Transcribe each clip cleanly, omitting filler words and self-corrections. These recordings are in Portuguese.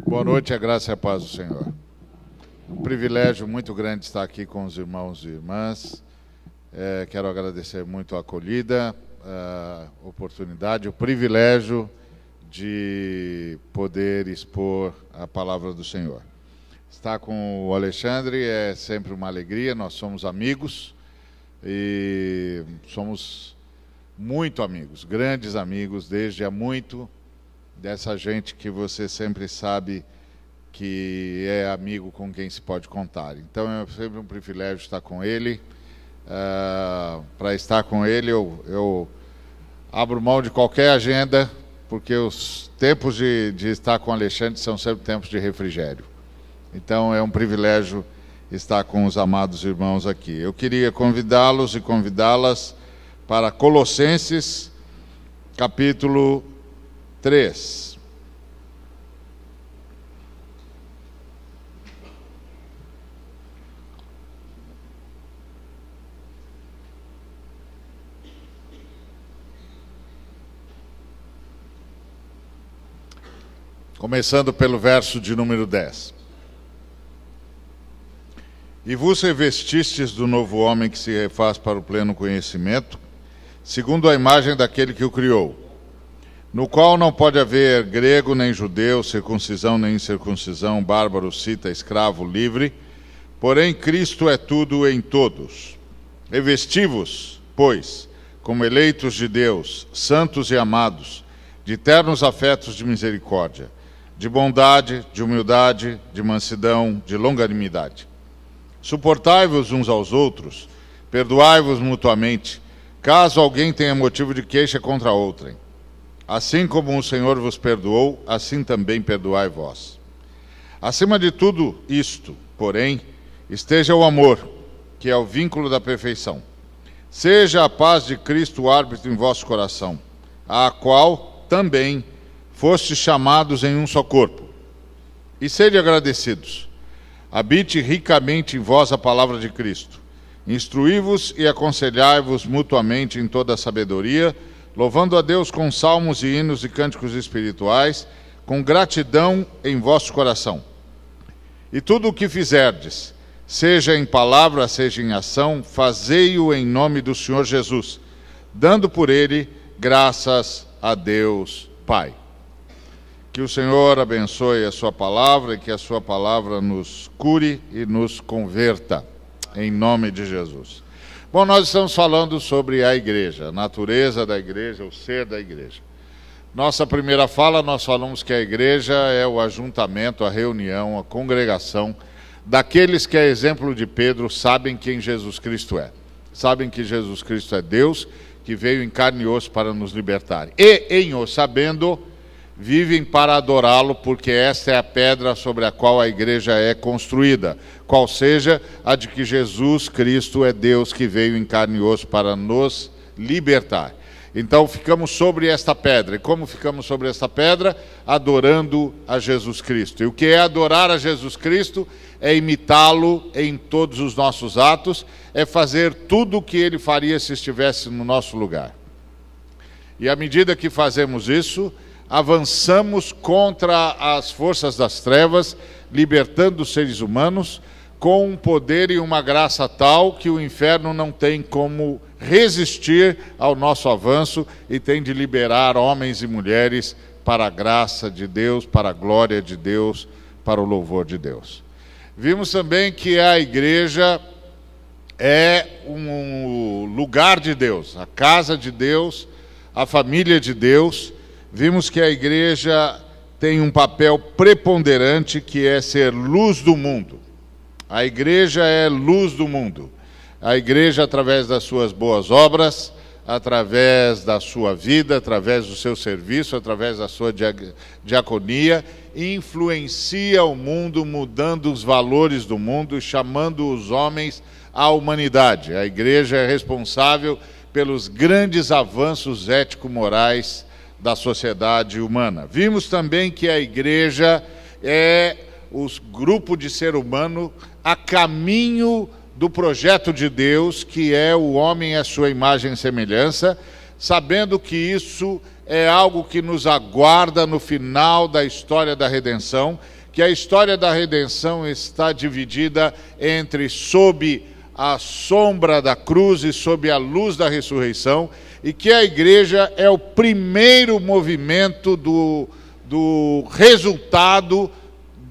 Boa noite, a graça e a paz do Senhor. Um privilégio muito grande estar aqui com os irmãos e irmãs. Quero agradecer muito a acolhida, a oportunidade, o privilégio de poder expor a palavra do Senhor. Estar com o Alexandre é sempre uma alegria, nós somos amigos e somos muito amigos, grandes amigos, desde há muito, dessa gente que você sempre sabe que é amigo com quem se pode contar. Então é sempre um privilégio estar com ele. Para estar com ele eu abro mão de qualquer agenda, porque os tempos de estar com o Alexandre são sempre tempos de refrigério. Então é um privilégio estar com os amados irmãos aqui. Eu queria convidá-los e convidá-las para Colossenses, capítulo 3. Começando pelo verso de número 10. E vos revestistes do novo homem que se refaz para o pleno conhecimento, segundo a imagem daquele que o criou, no qual não pode haver grego nem judeu, circuncisão nem incircuncisão, bárbaro, cita, escravo, livre, porém Cristo é tudo em todos. Revesti-vos, pois, como eleitos de Deus, santos e amados, de ternos afetos de misericórdia, de bondade, de humildade, de mansidão, de longanimidade. Suportai-vos uns aos outros, perdoai-vos mutuamente, caso alguém tenha motivo de queixa contra outrem. Assim como o Senhor vos perdoou, assim também perdoai vós. Acima de tudo isto, porém, esteja o amor, que é o vínculo da perfeição. Seja a paz de Cristo o árbitro em vosso coração, a qual também fostes chamados em um só corpo. E sede agradecidos. Habite ricamente em vós a palavra de Cristo. Instruí-vos e aconselhai-vos mutuamente em toda a sabedoria, louvando a Deus com salmos e hinos e cânticos espirituais, com gratidão em vosso coração. E tudo o que fizerdes, seja em palavra, seja em ação, fazei-o em nome do Senhor Jesus, dando por ele graças a Deus Pai. Que o Senhor abençoe a sua palavra e que a sua palavra nos cure e nos converta, em nome de Jesus. Bom, nós estamos falando sobre a igreja, a natureza da igreja, o ser da igreja. Nossa primeira fala, nós falamos que a igreja é o ajuntamento, a reunião, a congregação daqueles que, a exemplo de Pedro, sabem quem Jesus Cristo é. Sabem que Jesus Cristo é Deus, que veio em carne e osso para nos libertar. E, em o sabendo, vivem para adorá-lo, porque esta é a pedra sobre a qual a igreja é construída, qual seja a de que Jesus Cristo é Deus que veio em carne e osso para nos libertar. Então ficamos sobre esta pedra. E como ficamos sobre esta pedra? Adorando a Jesus Cristo. E o que é adorar a Jesus Cristo? É imitá-lo em todos os nossos atos, é fazer tudo o que ele faria se estivesse no nosso lugar. E à medida que fazemos isso, avançamos contra as forças das trevas, libertando os seres humanos com um poder e uma graça tal que o inferno não tem como resistir ao nosso avanço e tem de liberar homens e mulheres para a graça de Deus, para a glória de Deus, para o louvor de Deus. Vimos também que a igreja é um lugar de Deus, a casa de Deus, a família de Deus. Vimos que a igreja tem um papel preponderante, que é ser luz do mundo. A igreja é luz do mundo. A igreja, através das suas boas obras, através da sua vida, através do seu serviço, através da sua diaconia, influencia o mundo, mudando os valores do mundo e chamando os homens à humanidade. A igreja é responsável pelos grandes avanços ético-morais da sociedade humana. Vimos também que a igreja é o grupo de ser humano a caminho do projeto de Deus, que é o homem à sua imagem e semelhança, sabendo que isso é algo que nos aguarda no final da história da redenção, que a história da redenção está dividida entre sob a sombra da cruz e sob a luz da ressurreição, e que a igreja é o primeiro movimento do resultado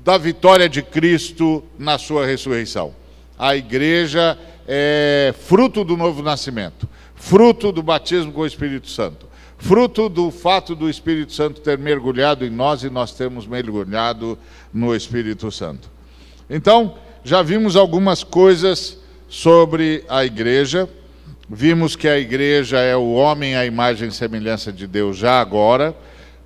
da vitória de Cristo na sua ressurreição. A igreja é fruto do novo nascimento, fruto do batismo com o Espírito Santo, fruto do fato do Espírito Santo ter mergulhado em nós e nós termos mergulhado no Espírito Santo. Então, já vimos algumas coisas sobre a igreja. Vimos que a igreja é o homem à imagem e semelhança de Deus já agora,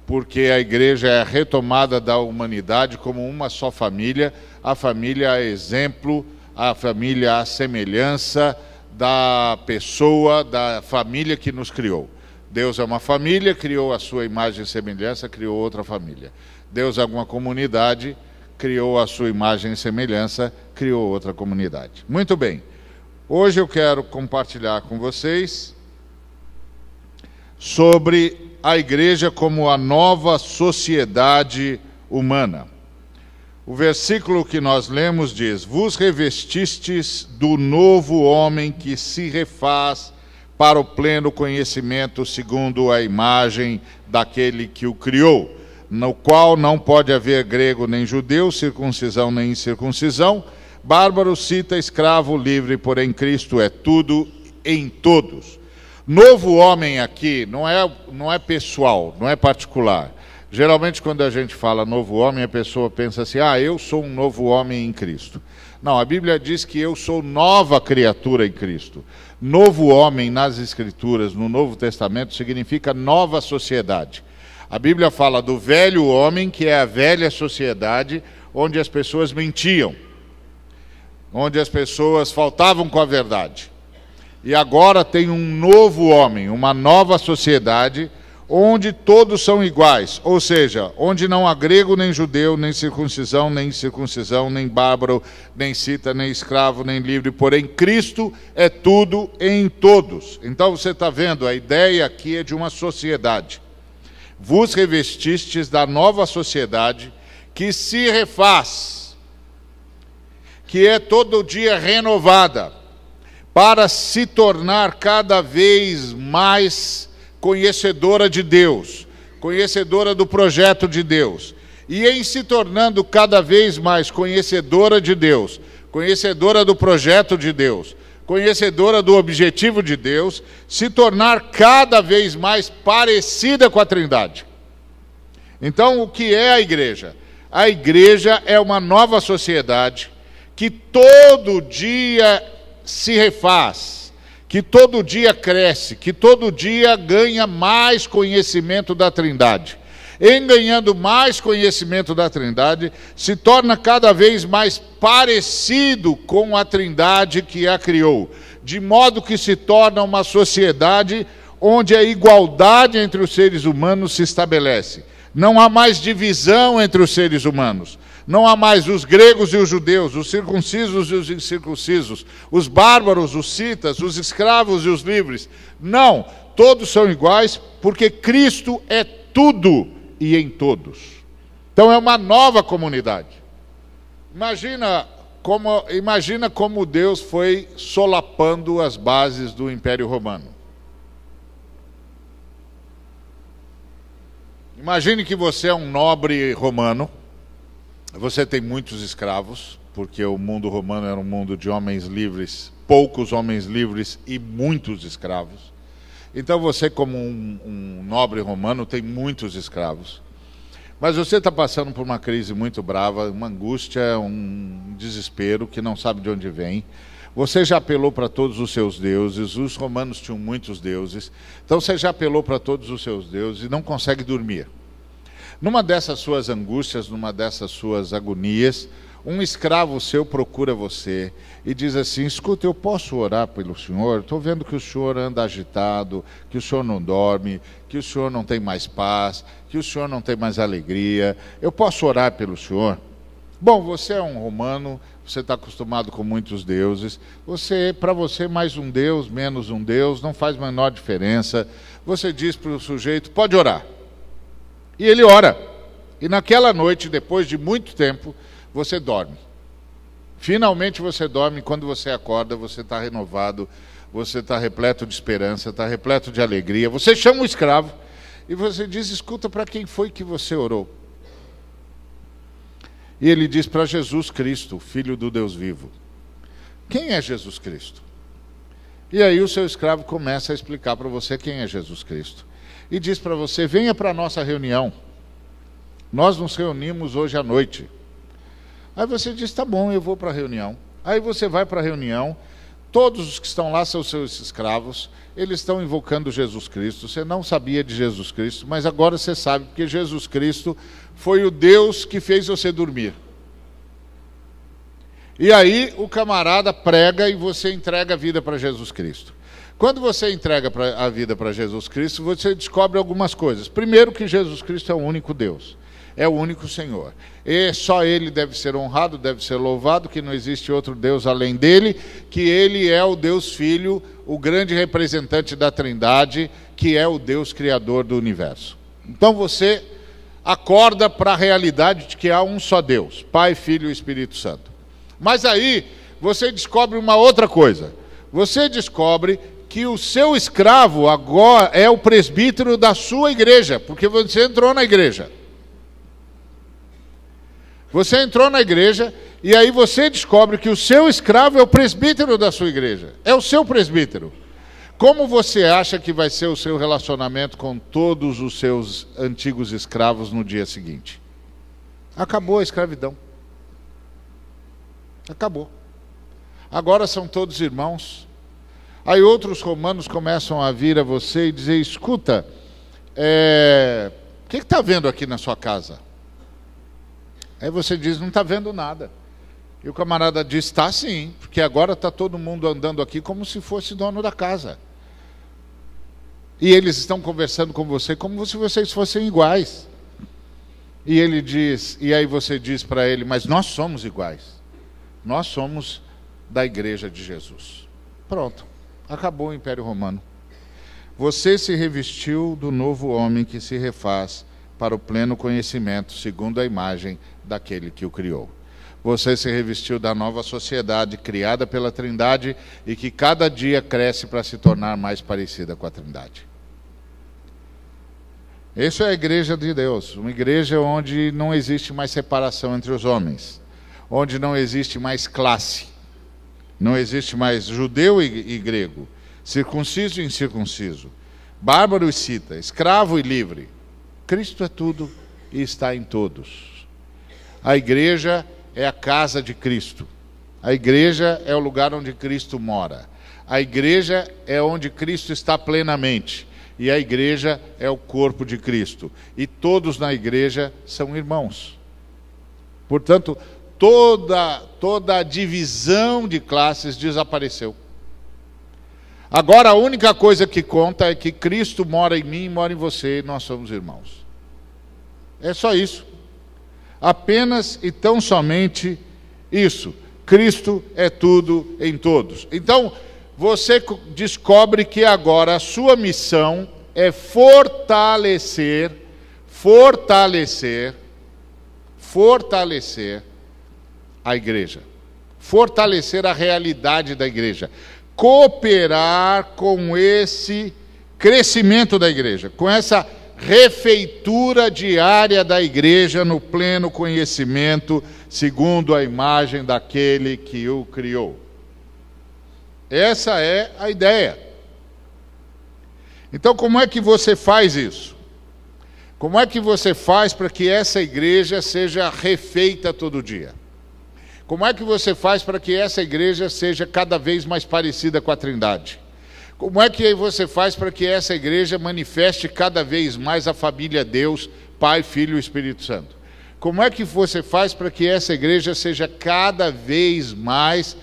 porque a igreja é a retomada da humanidade como uma só família, a família a exemplo, a família a semelhança da pessoa, da família que nos criou. Deus é uma família, criou a sua imagem e semelhança, criou outra família. Deus é uma comunidade, criou a sua imagem e semelhança, criou outra comunidade. Muito bem. Hoje eu quero compartilhar com vocês sobre a igreja como a nova sociedade humana. O versículo que nós lemos diz: vos revestistes do novo homem que se refaz para o pleno conhecimento segundo a imagem daquele que o criou, no qual não pode haver grego nem judeu, circuncisão nem incircuncisão, bárbaro, cita, escravo, livre, porém Cristo é tudo em todos. Novo homem aqui não é pessoal, não é particular. Geralmente quando a gente fala novo homem, a pessoa pensa assim: eu sou um novo homem em Cristo. Não, a Bíblia diz que eu sou nova criatura em Cristo. Novo homem nas Escrituras, no Novo Testamento, significa nova sociedade. A Bíblia fala do velho homem, que é a velha sociedade, onde as pessoas mentiam, onde as pessoas faltavam com a verdade. E agora tem um novo homem, uma nova sociedade, onde todos são iguais, ou seja, onde não há grego, nem judeu, nem circuncisão, nem incircuncisão, nem bárbaro, nem cita, nem escravo, nem livre, porém Cristo é tudo em todos. Então você está vendo, a ideia aqui é de uma sociedade. Vos revestistes da nova sociedade que se refaz, que é todo dia renovada, para se tornar cada vez mais conhecedora de Deus, conhecedora do projeto de Deus. E em se tornando cada vez mais conhecedora de Deus, conhecedora do projeto de Deus, conhecedora do objetivo de Deus, se tornar cada vez mais parecida com a Trindade. Então, o que é a igreja? A igreja é uma nova sociedade que todo dia se refaz, que todo dia cresce, que todo dia ganha mais conhecimento da Trindade. Em ganhando mais conhecimento da Trindade, se torna cada vez mais parecido com a Trindade que a criou, de modo que se torna uma sociedade onde a igualdade entre os seres humanos se estabelece. Não há mais divisão entre os seres humanos. Não há mais os gregos e os judeus, os circuncisos e os incircuncisos, os bárbaros, os citas, os escravos e os livres. Não, todos são iguais, porque Cristo é tudo e em todos. Então é uma nova comunidade. Imagina como Deus foi solapando as bases do Império Romano. Imagine que você é um nobre romano. Você tem muitos escravos, porque o mundo romano era um mundo de homens livres, poucos homens livres e muitos escravos. Então você, como um nobre romano, tem muitos escravos. Mas você está passando por uma crise muito brava, uma angústia, um desespero que não sabe de onde vem. Você já apelou para todos os seus deuses, os romanos tinham muitos deuses. Então você já apelou para todos os seus deuses e não consegue dormir. Numa dessas suas angústias, numa dessas suas agonias, um escravo seu procura você e diz assim: escuta, eu posso orar pelo senhor? Estou vendo que o senhor anda agitado, que o senhor não dorme, que o senhor não tem mais paz, que o senhor não tem mais alegria. Eu posso orar pelo senhor? Bom, você é um romano, você está acostumado com muitos deuses. Para você, mais um deus, menos um deus, não faz a menor diferença. você diz para o sujeito, pode orar. E ele ora. E naquela noite, depois de muito tempo, você dorme. Finalmente você dorme, e quando você acorda, você está renovado, você está repleto de esperança, está repleto de alegria. Você chama o escravo e você diz, escuta, para quem foi que você orou? E ele diz, para Jesus Cristo, Filho do Deus vivo. Quem é Jesus Cristo? E aí o seu escravo começa a explicar para você quem é Jesus Cristo. E diz para você, venha para a nossa reunião. Nós nos reunimos hoje à noite. Aí você diz, tá bom, eu vou para a reunião. Aí você vai para a reunião, todos os que estão lá são seus escravos, eles estão invocando Jesus Cristo. Você não sabia de Jesus Cristo, mas agora você sabe, porque Jesus Cristo foi o Deus que fez você dormir. E aí o camarada prega e você entrega a vida para Jesus Cristo. Quando você entrega a vida para Jesus Cristo, você descobre algumas coisas. Primeiro, que Jesus Cristo é o único Deus. É o único Senhor. E só Ele deve ser honrado, deve ser louvado, que não existe outro Deus além dele, que Ele é o Deus Filho, o grande representante da Trindade, que é o Deus Criador do universo. Então você acorda para a realidade de que há um só Deus, Pai, Filho e Espírito Santo. Mas aí você descobre uma outra coisa. Você descobre que o seu escravo agora é o presbítero da sua igreja, porque você entrou na igreja. Você entrou na igreja e aí você descobre que o seu escravo é o presbítero da sua igreja. É o seu presbítero. Como você acha que vai ser o seu relacionamento com todos os seus antigos escravos no dia seguinte? Acabou a escravidão. Acabou. Agora são todos irmãos. Aí outros romanos começam a vir a você e dizer, escuta, o que está vendo aqui na sua casa? Aí você diz, não está vendo nada. E o camarada diz, está sim, porque agora está todo mundo andando aqui como se fosse dono da casa. E eles estão conversando com você como se vocês fossem iguais. E ele diz, e aí você diz para ele, mas nós somos iguais. Nós somos da igreja de Jesus. Pronto, acabou o Império Romano. Você se revestiu do novo homem que se refaz para o pleno conhecimento, segundo a imagem daquele que o criou. Você se revestiu da nova sociedade criada pela Trindade e que cada dia cresce para se tornar mais parecida com a Trindade. Essa é a igreja de Deus, uma igreja onde não existe mais separação entre os homens, onde não existe mais classe, não existe mais judeu e grego, circunciso e incircunciso, bárbaro e cita, escravo e livre. Cristo é tudo e está em todos. A igreja é a casa de Cristo. A igreja é o lugar onde Cristo mora. A igreja é onde Cristo está plenamente. E a igreja é o corpo de Cristo. E todos na igreja são irmãos. Portanto, toda a divisão de classes desapareceu. Agora a única coisa que conta é que Cristo mora em mim, mora em você, e nós somos irmãos. É só isso. Apenas e tão somente isso. Cristo é tudo em todos. Então, você descobre que agora a sua missão é fortalecer a igreja. Fortalecer a realidade da igreja. Cooperar com esse crescimento da igreja, com essa refeitura diária da igreja no pleno conhecimento, segundo a imagem daquele que o criou. Essa é a ideia. Então, como é que você faz isso? Como é que você faz para que essa igreja seja refeita todo dia? Como é que você faz para que essa igreja seja cada vez mais parecida com a Trindade? Como é que você faz para que essa igreja manifeste cada vez mais a família Deus, Pai, Filho e Espírito Santo? Como é que você faz para que essa igreja seja cada vez mais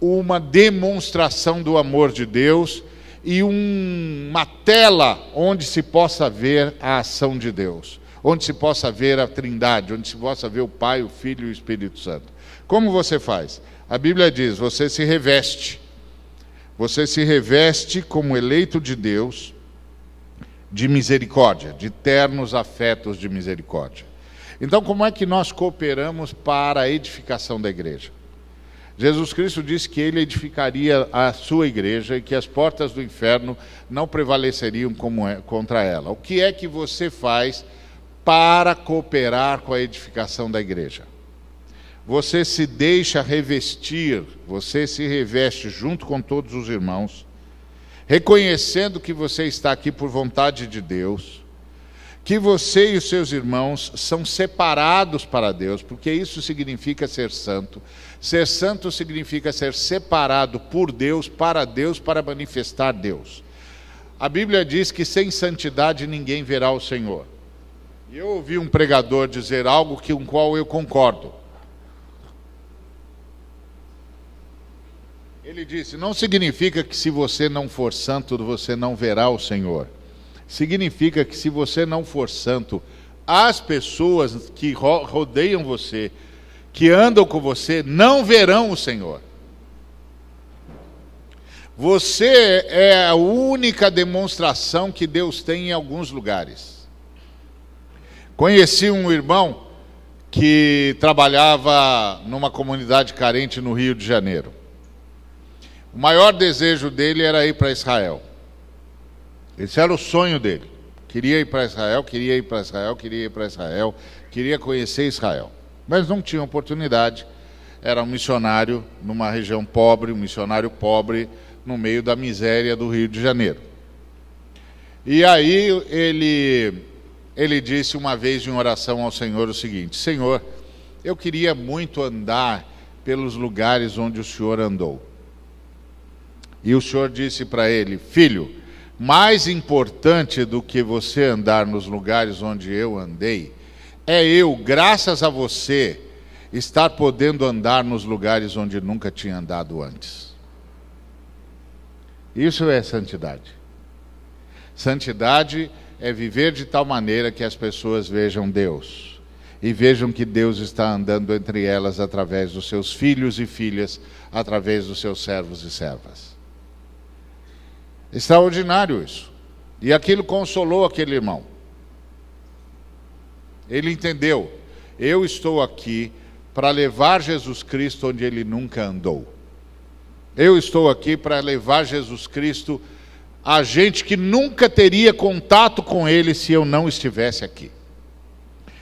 uma demonstração do amor de Deus e uma tela onde se possa ver a ação de Deus, onde se possa ver a Trindade, onde se possa ver o Pai, o Filho e o Espírito Santo? Como você faz? A Bíblia diz, você se reveste como eleito de Deus, de misericórdia, de ternos afetos de misericórdia. Então, como é que nós cooperamos para a edificação da igreja? Jesus Cristo disse que ele edificaria a sua igreja e que as portas do inferno não prevaleceriam contra ela. O que é que você faz para cooperar com a edificação da igreja? Você se deixa revestir, você se reveste junto com todos os irmãos, reconhecendo que você está aqui por vontade de Deus, que você e os seus irmãos são separados para Deus, porque isso significa ser santo. Ser santo significa ser separado por Deus, para manifestar Deus. A Bíblia diz que sem santidade ninguém verá o Senhor. E eu ouvi um pregador dizer algo com o qual eu concordo. Ele disse: não significa que se você não for santo, você não verá o Senhor. Significa que se você não for santo, as pessoas que rodeiam você, que andam com você, não verão o Senhor. Você é a única demonstração que Deus tem em alguns lugares. Conheci um irmão que trabalhava numa comunidade carente no Rio de Janeiro. O maior desejo dele era ir para Israel. Esse era o sonho dele. Queria ir para Israel, queria ir para Israel, queria ir para Israel, queria conhecer Israel. Mas não tinha oportunidade. Era um missionário numa região pobre, um missionário pobre no meio da miséria do Rio de Janeiro. E aí ele disse uma vez em oração ao Senhor o seguinte: Senhor, eu queria muito andar pelos lugares onde o Senhor andou. E o Senhor disse para ele: filho, mais importante do que você andar nos lugares onde eu andei, é eu, graças a você, estar podendo andar nos lugares onde nunca tinha andado antes. Isso é santidade. Santidade é viver de tal maneira que as pessoas vejam Deus e vejam que Deus está andando entre elas através dos seus filhos e filhas, através dos seus servos e servas. Extraordinário isso. E aquilo consolou aquele irmão. Ele entendeu: eu estou aqui para levar Jesus Cristo onde ele nunca andou. Eu estou aqui para levar Jesus Cristo a gente que nunca teria contato com ele se eu não estivesse aqui.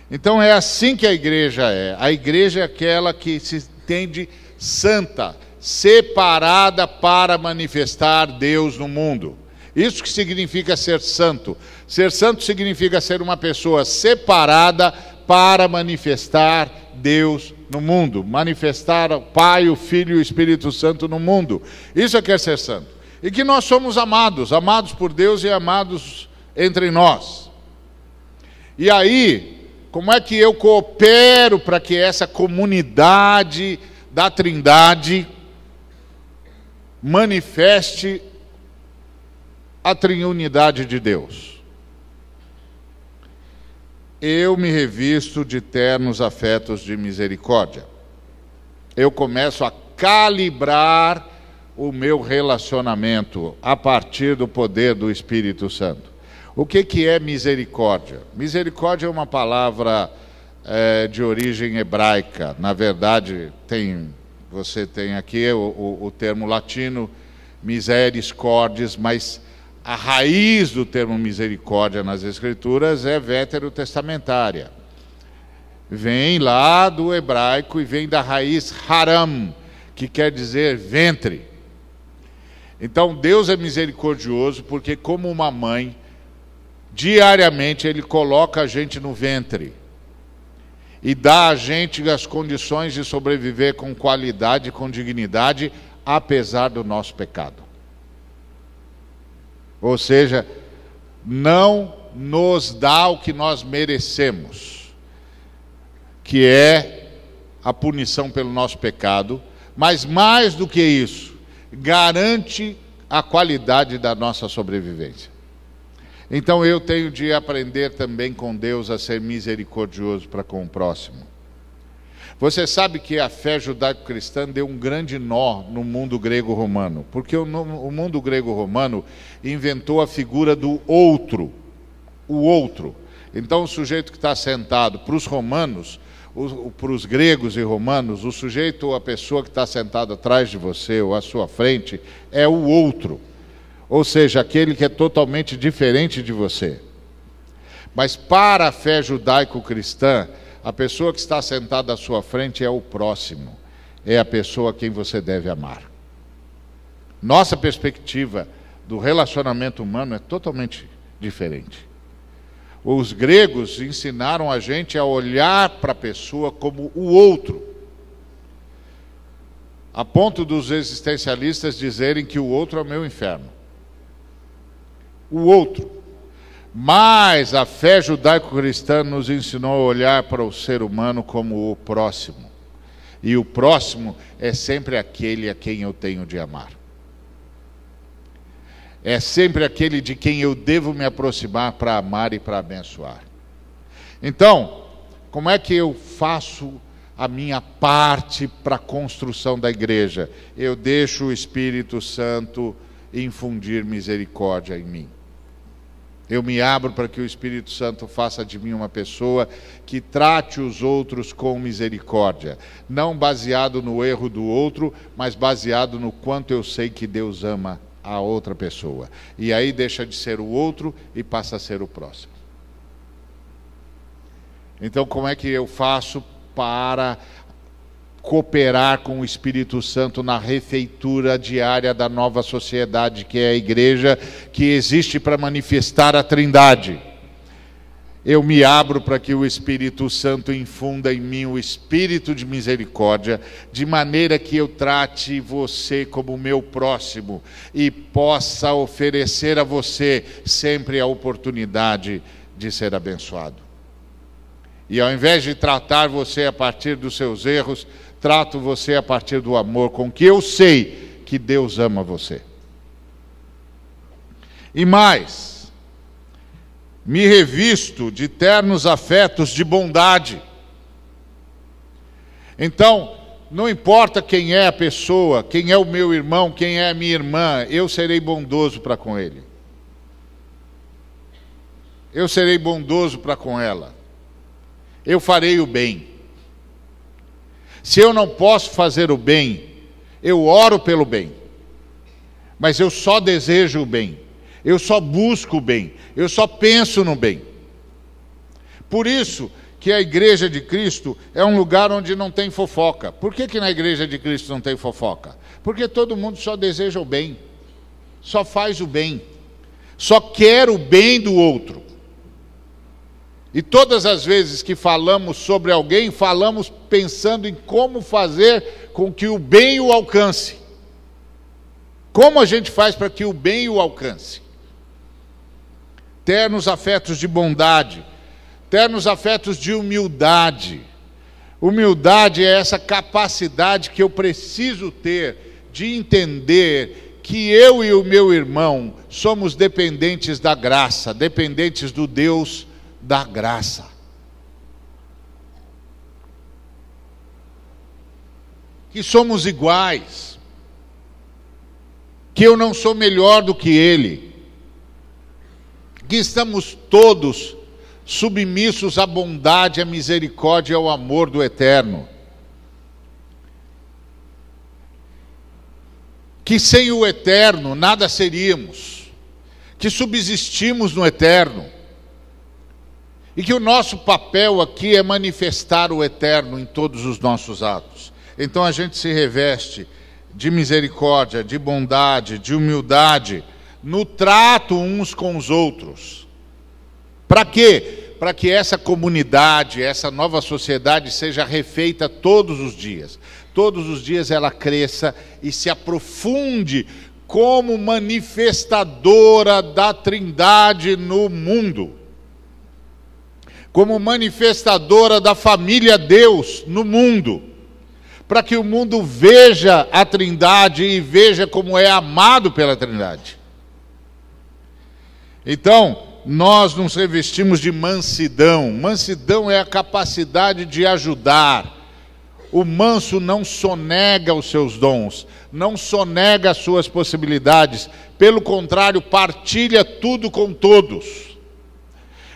Então é assim que a igreja é. A igreja é aquela que se entende santa, separada para manifestar Deus no mundo. Isso que significa ser santo. Ser santo significa ser uma pessoa separada para manifestar Deus no mundo, manifestar o Pai, o Filho e o Espírito Santo no mundo. Isso é que é ser santo. E que nós somos amados, amados por Deus e amados entre nós. E aí, como é que eu coopero para que essa comunidade da Trindade manifeste a triunidade de Deus? Eu me revisto de ternos afetos de misericórdia. Eu começo a calibrar o meu relacionamento a partir do poder do Espírito Santo. O que é misericórdia? Misericórdia é uma palavra de origem hebraica. Na verdade, você tem aqui o termo latino, misericordes, mas a raiz do termo misericórdia nas Escrituras é veterotestamentária. Vem lá do hebraico e vem da raiz haram, que quer dizer ventre. Então Deus é misericordioso porque, como uma mãe, diariamente Ele coloca a gente no ventre e dá a gente as condições de sobreviver com qualidade e com dignidade, apesar do nosso pecado. Ou seja, não nos dá o que nós merecemos, que é a punição pelo nosso pecado, mas mais do que isso, garante a qualidade da nossa sobrevivência. Então eu tenho de aprender também com Deus a ser misericordioso para com o próximo. Você sabe que a fé judaico-cristã deu um grande nó no mundo grego-romano, porque o mundo grego-romano inventou a figura do outro. o outro. Então o sujeito que está sentado, para os romanos, para os gregos e romanos, o sujeito ou a pessoa que está sentada atrás de você ou à sua frente é o outro. Ou seja, aquele que é totalmente diferente de você. Mas para a fé judaico-cristã, a pessoa que está sentada à sua frente é o próximo. É a pessoa a quem você deve amar. Nossa perspectiva do relacionamento humano é totalmente diferente. Os gregos ensinaram a gente a olhar para a pessoa como o outro, a ponto dos existencialistas dizerem que o outro é o meu inferno. O outro. Mas a fé judaico-cristã nos ensinou a olhar para o ser humano como o próximo. E o próximo é sempre aquele a quem eu tenho de amar. É sempre aquele de quem eu devo me aproximar para amar e para abençoar. Então, como é que eu faço a minha parte para a construção da igreja? Eu deixo o Espírito Santo infundir misericórdia em mim. Eu me abro para que o Espírito Santo faça de mim uma pessoa que trate os outros com misericórdia. Não baseado no erro do outro, mas baseado no quanto eu sei que Deus ama a outra pessoa. E aí deixa de ser o outro e passa a ser o próximo. Então, como é que eu faço para cooperar com o Espírito Santo na refeitura diária da nova sociedade, que é a igreja, que existe para manifestar a Trindade? Eu me abro para que o Espírito Santo infunda em mim o espírito de misericórdia, de maneira que eu trate você como meu próximo e possa oferecer a você sempre a oportunidade de ser abençoado. E ao invés de tratar você a partir dos seus erros, trato você a partir do amor com que eu sei que Deus ama você. E mais, me revisto de ternos afetos de bondade. Então, não importa quem é a pessoa, quem é o meu irmão, quem é a minha irmã, eu serei bondoso para com ele. Eu serei bondoso para com ela. Eu farei o bem. Se eu não posso fazer o bem, eu oro pelo bem. Mas eu só desejo o bem. Eu só busco o bem. Eu só penso no bem. Por isso que a igreja de Cristo é um lugar onde não tem fofoca. Por que na igreja de Cristo não tem fofoca? Porque todo mundo só deseja o bem. Só faz o bem. Só quer o bem do outro. E todas as vezes que falamos sobre alguém, falamos pensando em como fazer com que o bem o alcance. Como a gente faz para que o bem o alcance? Ternos afetos de bondade, ternos afetos de humildade. Humildade é essa capacidade que eu preciso ter de entender que eu e o meu irmão somos dependentes da graça, dependentes do Deus da graça. Que somos iguais, que eu não sou melhor do que ele, que estamos todos submissos à bondade, à misericórdia e ao amor do Eterno. Que sem o Eterno nada seríamos, que subsistimos no Eterno, e que o nosso papel aqui é manifestar o Eterno em todos os nossos atos. Então a gente se reveste de misericórdia, de bondade, de humildade, no trato uns com os outros. Para quê? Para que essa comunidade, essa nova sociedade seja refeita todos os dias. Todos os dias ela cresça e se aprofunde como manifestadora da Trindade no mundo. Como manifestadora da família Deus no mundo. Para que o mundo veja a Trindade e veja como é amado pela Trindade. Então, nós nos revestimos de mansidão. Mansidão é a capacidade de ajudar. O manso não sonega os seus dons, não sonega as suas possibilidades. Pelo contrário, partilha tudo com todos.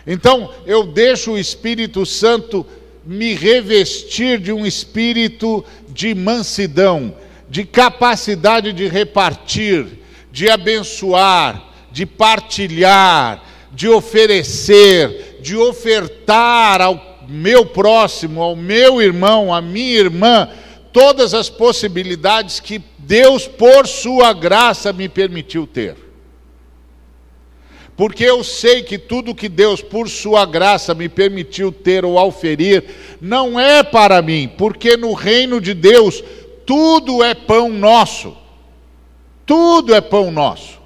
Então, eu deixo o Espírito Santo me revestir de um espírito de mansidão, de capacidade de repartir, de abençoar, de partilhar, de oferecer, de ofertar ao meu próximo, ao meu irmão, à minha irmã, todas as possibilidades que Deus, por sua graça, me permitiu ter. Porque eu sei que tudo que Deus, por sua graça, me permitiu ter ou auferir, não é para mim, porque no reino de Deus, tudo é pão nosso. Tudo é pão nosso.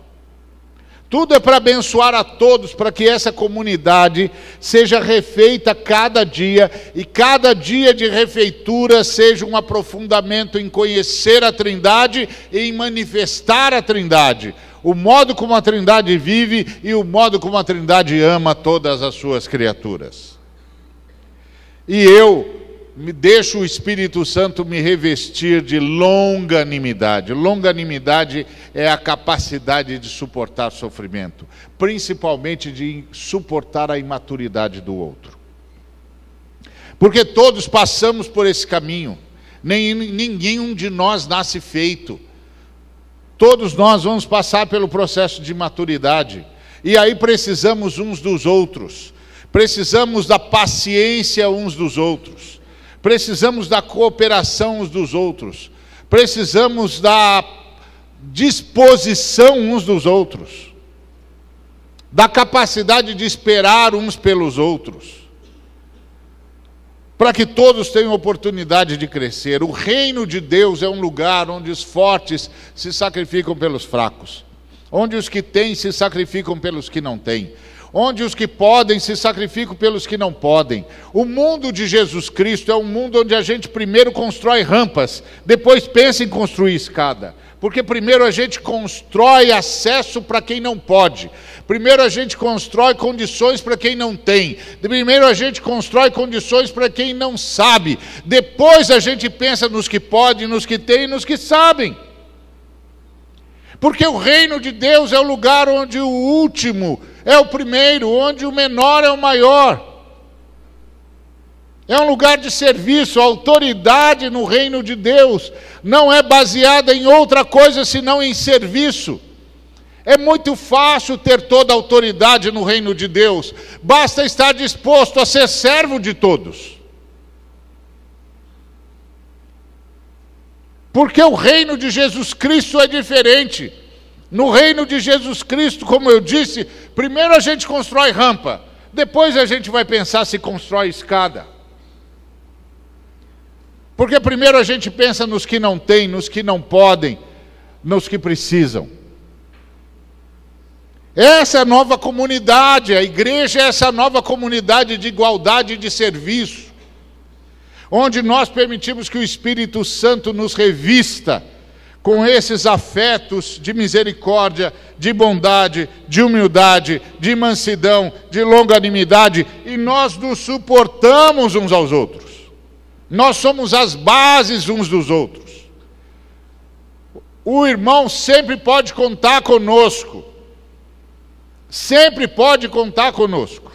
Tudo é para abençoar a todos, para que essa comunidade seja refeita cada dia, e cada dia de refeitura seja um aprofundamento em conhecer a Trindade e em manifestar a Trindade. O modo como a Trindade vive e o modo como a Trindade ama todas as suas criaturas. E eu deixo o Espírito Santo me revestir de longanimidade. Longanimidade é a capacidade de suportar sofrimento, principalmente de suportar a imaturidade do outro. Porque todos passamos por esse caminho, ninguém de nós nasce feito. Todos nós vamos passar pelo processo de maturidade, e aí precisamos uns dos outros, precisamos da paciência uns dos outros, precisamos da cooperação uns dos outros, precisamos da disposição uns dos outros, da capacidade de esperar uns pelos outros, para que todos tenham oportunidade de crescer. O reino de Deus é um lugar onde os fortes se sacrificam pelos fracos, onde os que têm se sacrificam pelos que não têm, onde os que podem se sacrificam pelos que não podem. O mundo de Jesus Cristo é um mundo onde a gente primeiro constrói rampas, depois pensa em construir escada. Porque primeiro a gente constrói acesso para quem não pode. Primeiro a gente constrói condições para quem não tem. Primeiro a gente constrói condições para quem não sabe. Depois a gente pensa nos que podem, nos que têm e nos que sabem. Porque o reino de Deus é o lugar onde o último é o primeiro, onde o menor é o maior. É um lugar de serviço. A autoridade no reino de Deus não é baseada em outra coisa senão em serviço. É muito fácil ter toda a autoridade no reino de Deus. Basta estar disposto a ser servo de todos. Porque o reino de Jesus Cristo é diferente. No reino de Jesus Cristo, como eu disse, primeiro a gente constrói rampa, depois a gente vai pensar se constrói escada. Porque primeiro a gente pensa nos que não têm, nos que não podem, nos que precisam. Essa é a nova comunidade, a igreja é essa nova comunidade de igualdade e de serviço, onde nós permitimos que o Espírito Santo nos revista com esses afetos de misericórdia, de bondade, de humildade, de mansidão, de longanimidade, e nós nos suportamos uns aos outros. Nós somos as bases uns dos outros. O irmão sempre pode contar conosco. Sempre pode contar conosco.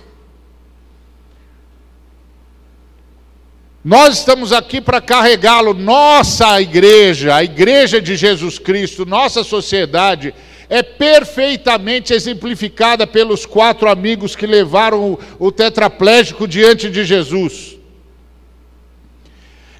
Nós estamos aqui para carregá-lo. Nossa igreja, a igreja de Jesus Cristo, nossa sociedade, é perfeitamente exemplificada pelos 4 amigos que levaram o tetraplégico diante de Jesus.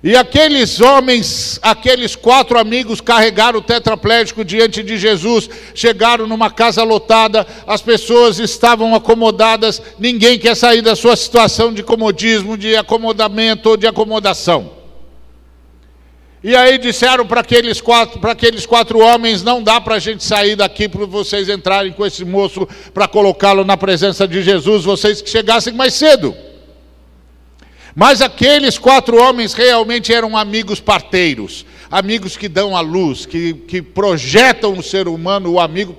E aqueles homens, aqueles 4 amigos carregaram o tetraplégico diante de Jesus, chegaram numa casa lotada, as pessoas estavam acomodadas, ninguém quer sair da sua situação de comodismo, de acomodamento ou de acomodação. E aí disseram para aqueles quatro homens: não dá para a gente sair daqui para vocês entrarem com esse moço para colocá-lo na presença de Jesus, vocês que chegassem mais cedo. Mas aqueles 4 homens realmente eram amigos parteiros, amigos que dão a luz, que projetam o ser humano, o amigo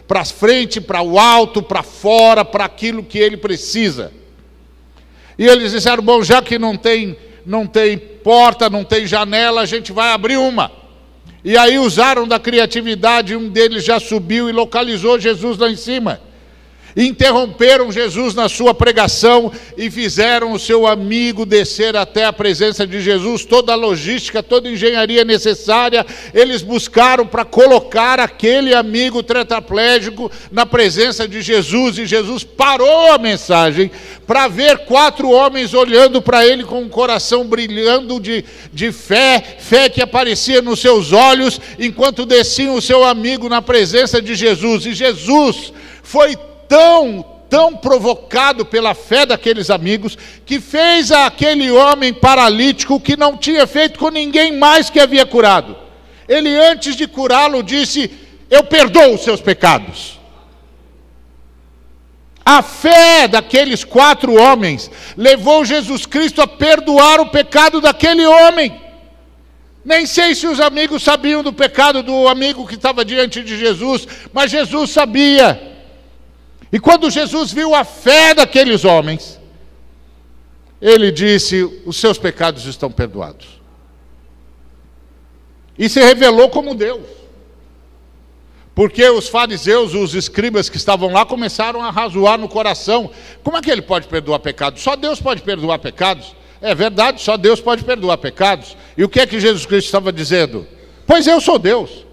para frente, para o alto, para fora, para aquilo que ele precisa. E eles disseram: bom, já que não tem porta, não tem janela, a gente vai abrir uma. E aí usaram da criatividade, um deles já subiu e localizou Jesus lá em cima. Interromperam Jesus na sua pregação e fizeram o seu amigo descer até a presença de Jesus. Toda a logística, toda a engenharia necessária, eles buscaram para colocar aquele amigo tetraplégico na presença de Jesus. E Jesus parou a mensagem para ver 4 homens olhando para ele com um coração brilhando de fé, fé que aparecia nos seus olhos, enquanto desciam o seu amigo na presença de Jesus. E Jesus foi tão provocado pela fé daqueles amigos, que fez aquele homem paralítico o que não tinha feito com ninguém mais que havia curado. Ele, antes de curá-lo, disse: eu perdoo os seus pecados. A fé daqueles 4 homens levou Jesus Cristo a perdoar o pecado daquele homem. Nem sei se os amigos sabiam do pecado do amigo que estava diante de Jesus, mas Jesus sabia. E quando Jesus viu a fé daqueles homens, ele disse: os seus pecados estão perdoados. E se revelou como Deus. Porque os fariseus, os escribas que estavam lá, começaram a razoar no coração: como é que ele pode perdoar pecados? Só Deus pode perdoar pecados. É verdade, só Deus pode perdoar pecados. E o que é que Jesus Cristo estava dizendo? Pois eu sou Deus.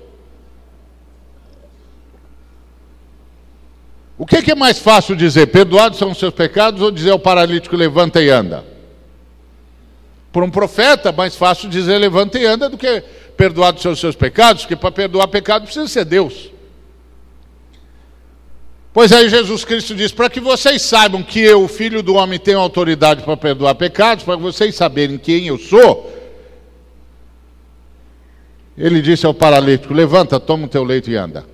O que é mais fácil dizer? Perdoados são os seus pecados, ou dizer ao paralítico: levanta e anda? Por um profeta, mais fácil dizer levanta e anda do que perdoados são os seus pecados, porque para perdoar pecado precisa ser Deus. Pois aí Jesus Cristo diz: para que vocês saibam que eu, o Filho do Homem, tenho autoridade para perdoar pecados, para vocês saberem quem eu sou, ele disse ao paralítico: levanta, toma o teu leito e anda.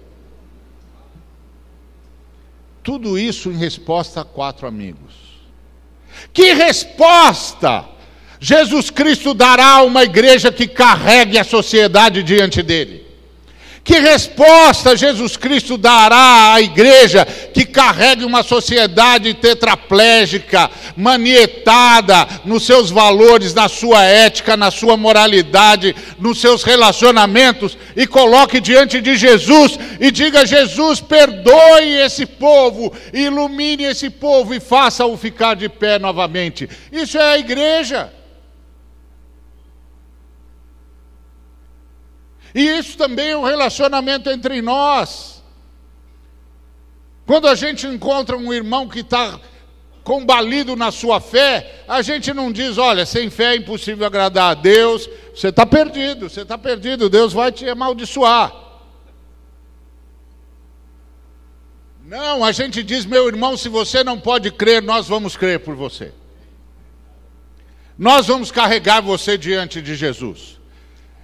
Tudo isso em resposta a 4 amigos. Que resposta Jesus Cristo dará a uma igreja que carregue a sociedade diante dele? Que resposta Jesus Cristo dará à igreja que carregue uma sociedade tetraplégica, manietada nos seus valores, na sua ética, na sua moralidade, nos seus relacionamentos, e coloque diante de Jesus e diga: Jesus, perdoe esse povo, ilumine esse povo e faça-o ficar de pé novamente? Isso é a igreja. E isso também é um relacionamento entre nós. Quando a gente encontra um irmão que está combalido na sua fé, a gente não diz: olha, sem fé é impossível agradar a Deus, você está perdido, Deus vai te amaldiçoar. Não, a gente diz: meu irmão, se você não pode crer, nós vamos crer por você. Nós vamos carregar você diante de Jesus.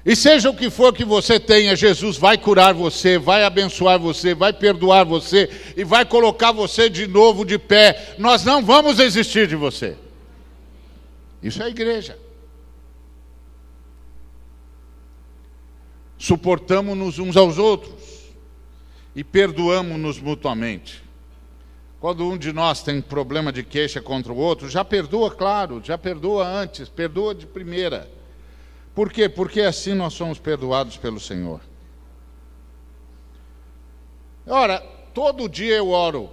E seja o que for que você tenha, Jesus vai curar você, vai abençoar você, vai perdoar você e vai colocar você de novo de pé. Nós não vamos desistir de você. Isso é a igreja. Suportamos-nos uns aos outros e perdoamos-nos mutuamente. Quando um de nós tem problema de queixa contra o outro, já perdoa, claro, já perdoa antes, perdoa de primeira. Por quê? Porque assim nós somos perdoados pelo Senhor. Ora, todo dia eu oro: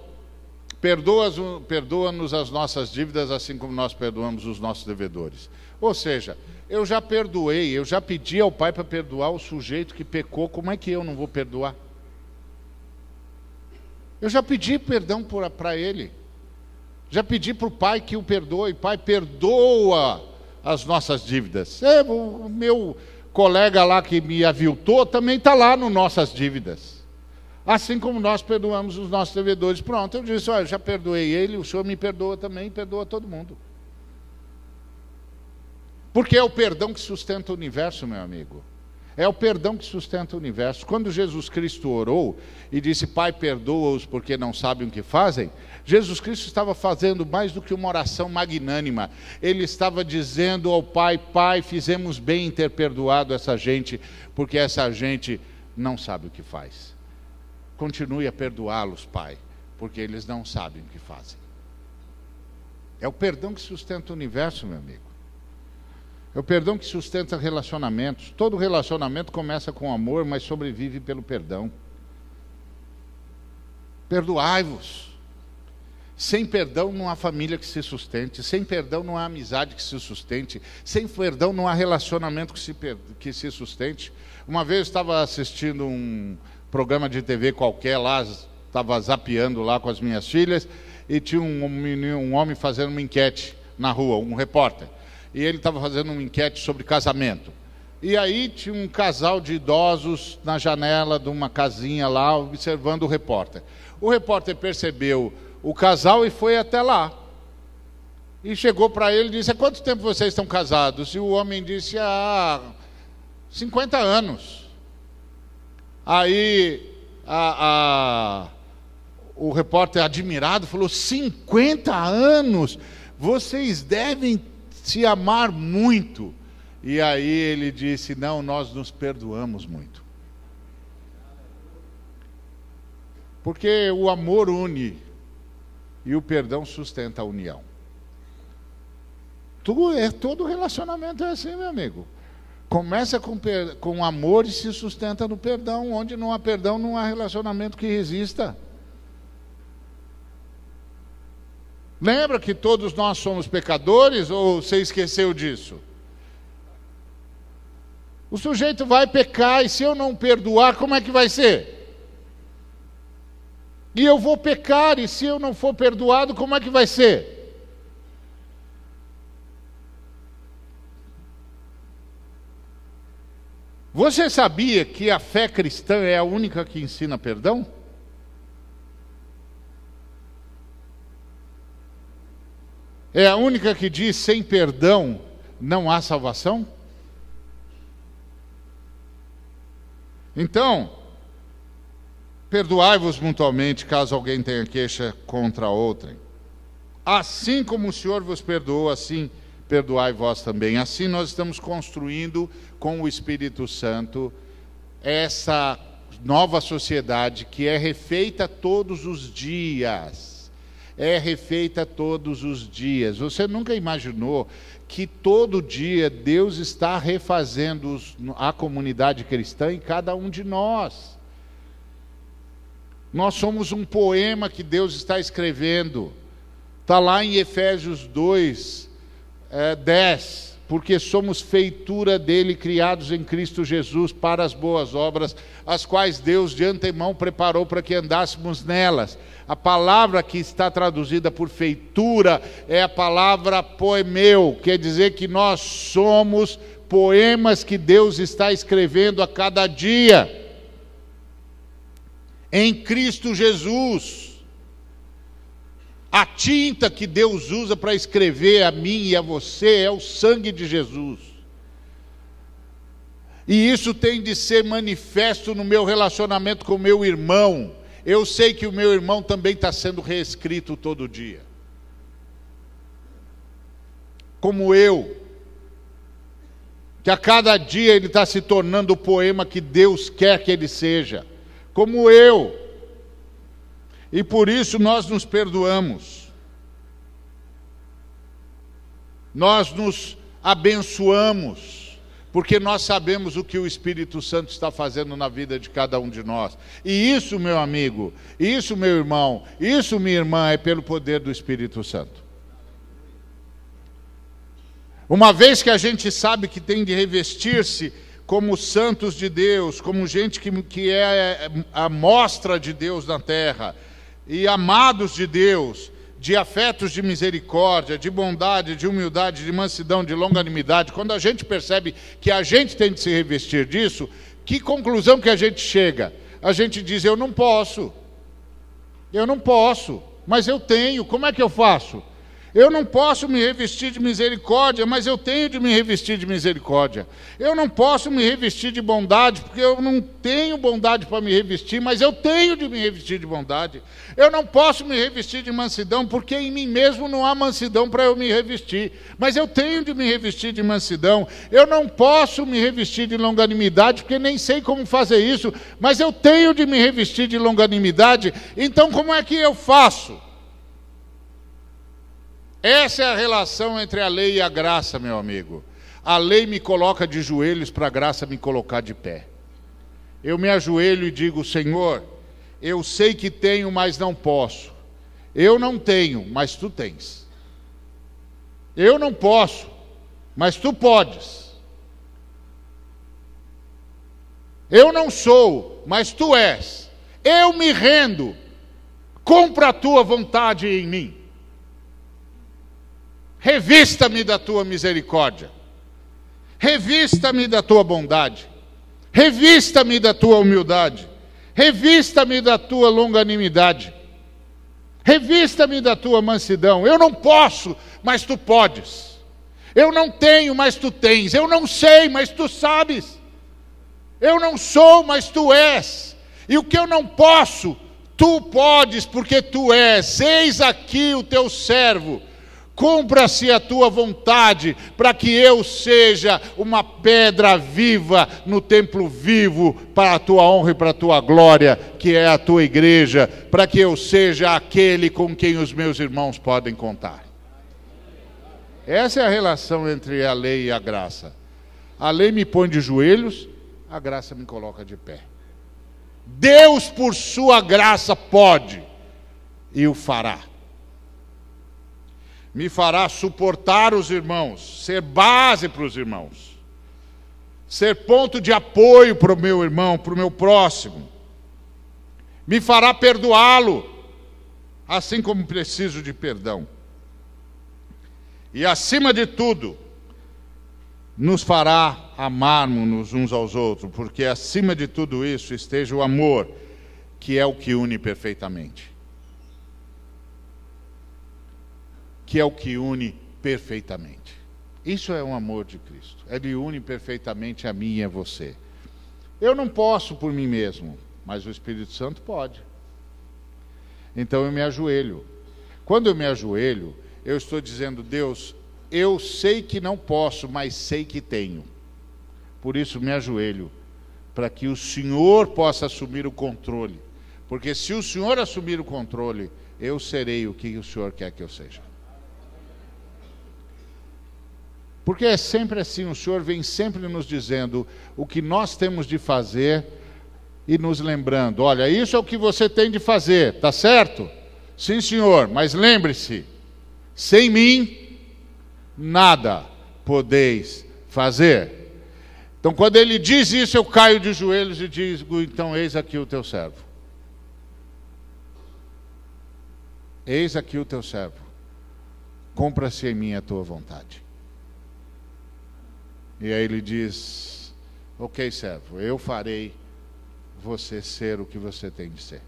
perdoa-nos as nossas dívidas, assim como nós perdoamos os nossos devedores. Ou seja, eu já perdoei, eu já pedi ao Pai para perdoar o sujeito que pecou, como é que eu não vou perdoar? Eu já pedi perdão para ele. Já pedi para o Pai que o perdoe. Pai, perdoa as nossas dívidas. O meu colega lá que me aviltou também está lá nas nossas dívidas. Assim como nós perdoamos os nossos devedores. Pronto, eu disse: olha, eu já perdoei ele, o Senhor me perdoa também, perdoa todo mundo. Porque é o perdão que sustenta o universo, meu amigo. É o perdão que sustenta o universo. Quando Jesus Cristo orou e disse: Pai, perdoa-os porque não sabem o que fazem, Jesus Cristo estava fazendo mais do que uma oração magnânima. Ele estava dizendo ao Pai: Pai, fizemos bem em ter perdoado essa gente, porque essa gente não sabe o que faz. Continue a perdoá-los, Pai, porque eles não sabem o que fazem. É o perdão que sustenta o universo, meu amigo. É o perdão que sustenta relacionamentos. Todo relacionamento começa com amor, mas sobrevive pelo perdão. Perdoai-vos. Sem perdão não há família que se sustente, sem perdão não há amizade que se sustente, sem perdão não há relacionamento que se sustente. Uma vez eu estava assistindo um programa de TV qualquer lá, estava zapeando lá com as minhas filhas, e tinha um homem fazendo uma enquete na rua, um repórter. E ele estava fazendo uma enquete sobre casamento. E aí tinha um casal de idosos na janela de uma casinha lá, observando o repórter. O repórter percebeu o casal e foi até lá. E chegou para ele e disse: há quanto tempo vocês estão casados? E o homem disse: 50 anos. Aí o repórter, admirado, falou: 50 anos? Vocês devem se amar muito. E aí ele disse: não, nós nos perdoamos muito. Porque o amor une e o perdão sustenta a união. Todo relacionamento é assim, meu amigo. Começa com amor e se sustenta no perdão. Onde não há perdão, não há relacionamento que resista. Lembra que todos nós somos pecadores, ou você esqueceu disso? O sujeito vai pecar, e se eu não perdoar, como é que vai ser? E eu vou pecar, e se eu não for perdoado, como é que vai ser? Você sabia que a fé cristã é a única que ensina perdão? É a única que diz: sem perdão não há salvação? Então, perdoai-vos mutuamente, caso alguém tenha queixa contra outrem. Assim como o Senhor vos perdoou, assim perdoai vós também. Assim nós estamos construindo com o Espírito Santo essa nova sociedade que é refeita todos os dias. É refeita todos os dias. Você nunca imaginou que todo dia Deus está refazendo a comunidade cristã em cada um de nós? Nós somos um poema que Deus está escrevendo. Está lá em Efésios 2, 10. Porque somos feitura dele, criados em Cristo Jesus para as boas obras, as quais Deus de antemão preparou para que andássemos nelas. A palavra que está traduzida por feitura é a palavra poemeu, quer dizer que nós somos poemas que Deus está escrevendo a cada dia. Em Cristo Jesus. A tinta que Deus usa para escrever a mim e a você é o sangue de Jesus. E isso tem de ser manifesto no meu relacionamento com o meu irmão. Eu sei que o meu irmão também está sendo reescrito todo dia. Como eu. Que a cada dia ele está se tornando o poema que Deus quer que ele seja. Como eu. E por isso nós nos perdoamos. Nós nos abençoamos, porque nós sabemos o que o Espírito Santo está fazendo na vida de cada um de nós. E isso, meu amigo, isso, meu irmão, isso, minha irmã, é pelo poder do Espírito Santo. Uma vez que a gente sabe que tem de revestir-se como santos de Deus, como gente que é a mostra de Deus na terra, e amados de Deus, de afetos de misericórdia, de bondade, de humildade, de mansidão, de longanimidade, quando a gente percebe que a gente tem de se revestir disso, que conclusão que a gente chega? A gente diz: eu não posso, mas eu tenho, como é que eu faço? Eu não posso me revestir de misericórdia, mas eu tenho de me revestir de misericórdia. Eu não posso me revestir de bondade, porque eu não tenho bondade para me revestir, mas eu tenho de me revestir de bondade. Eu não posso me revestir de mansidão, porque em mim mesmo não há mansidão para eu me revestir, mas eu tenho de me revestir de mansidão. Eu não posso me revestir de longanimidade, porque nem sei como fazer isso, mas eu tenho de me revestir de longanimidade. Então como é que eu faço? Essa é a relação entre a lei e a graça, meu amigo. A lei me coloca de joelhos para a graça me colocar de pé. Eu me ajoelho e digo: Senhor, eu sei que tenho, mas não posso. Eu não tenho, mas tu tens. Eu não posso, mas tu podes. Eu não sou, mas tu és. Eu me rendo. Cumpra a tua vontade em mim. Revista-me da tua misericórdia. Revista-me da tua bondade. Revista-me da tua humildade. Revista-me da tua longanimidade. Revista-me da tua mansidão. Eu não posso, mas tu podes. Eu não tenho, mas tu tens. Eu não sei, mas tu sabes. Eu não sou, mas tu és. E o que eu não posso, tu podes, porque tu és. Eis aqui o teu servo. Cumpra-se a tua vontade, para que eu seja uma pedra viva no templo vivo, para a tua honra e para a tua glória, que é a tua igreja, para que eu seja aquele com quem os meus irmãos podem contar. Essa é a relação entre a lei e a graça. A lei me põe de joelhos, a graça me coloca de pé. Deus, por sua graça, pode e o fará. Me fará suportar os irmãos, ser base para os irmãos, ser ponto de apoio para o meu irmão, para o meu próximo. Me fará perdoá-lo, assim como preciso de perdão. E acima de tudo, nos fará amarmos-nos uns aos outros, porque acima de tudo isso esteja o amor, que é o que une perfeitamente. Que é o que une perfeitamente. Isso é o amor de Cristo. Ele une perfeitamente a mim e a você. Eu não posso por mim mesmo, mas o Espírito Santo pode. Então eu me ajoelho. Quando eu me ajoelho, eu estou dizendo: Deus, eu sei que não posso, mas sei que tenho. Por isso me ajoelho, para que o Senhor possa assumir o controle. Porque se o Senhor assumir o controle, eu serei o que o Senhor quer que eu seja. Porque é sempre assim, o Senhor vem sempre nos dizendo o que nós temos de fazer e nos lembrando: olha, isso é o que você tem de fazer, tá certo? Sim, Senhor, mas lembre-se, sem mim, nada podeis fazer. Então, quando Ele diz isso, eu caio de joelhos e digo: então, eis aqui o teu servo. Eis aqui o teu servo. Cumpra-se em mim a tua vontade. E aí Ele diz: ok, servo, eu farei você ser o que você tem de ser.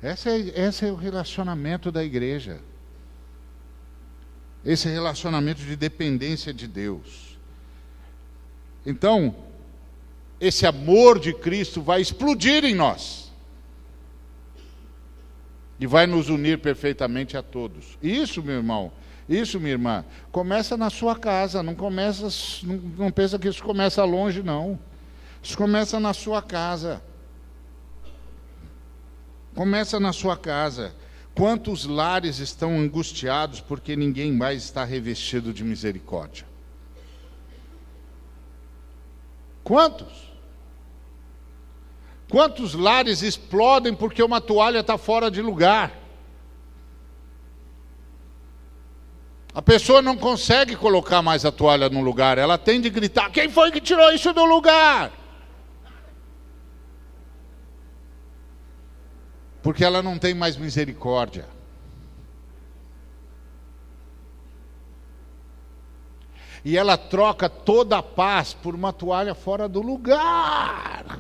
Esse é o relacionamento da igreja. Esse relacionamento de dependência de Deus. Então, esse amor de Cristo vai explodir em nós. E vai nos unir perfeitamente a todos. Isso, meu irmão, isso, minha irmã, começa na sua casa. Não pensa que isso começa longe, não. Isso começa na sua casa. Começa na sua casa. Quantos lares estão angustiados porque ninguém mais está revestido de misericórdia? Quantos? Quantos lares explodem porque uma toalha está fora de lugar? A pessoa não consegue colocar mais a toalha no lugar, ela tem de gritar: quem foi que tirou isso do lugar? Porque ela não tem mais misericórdia. E ela troca toda a paz por uma toalha fora do lugar.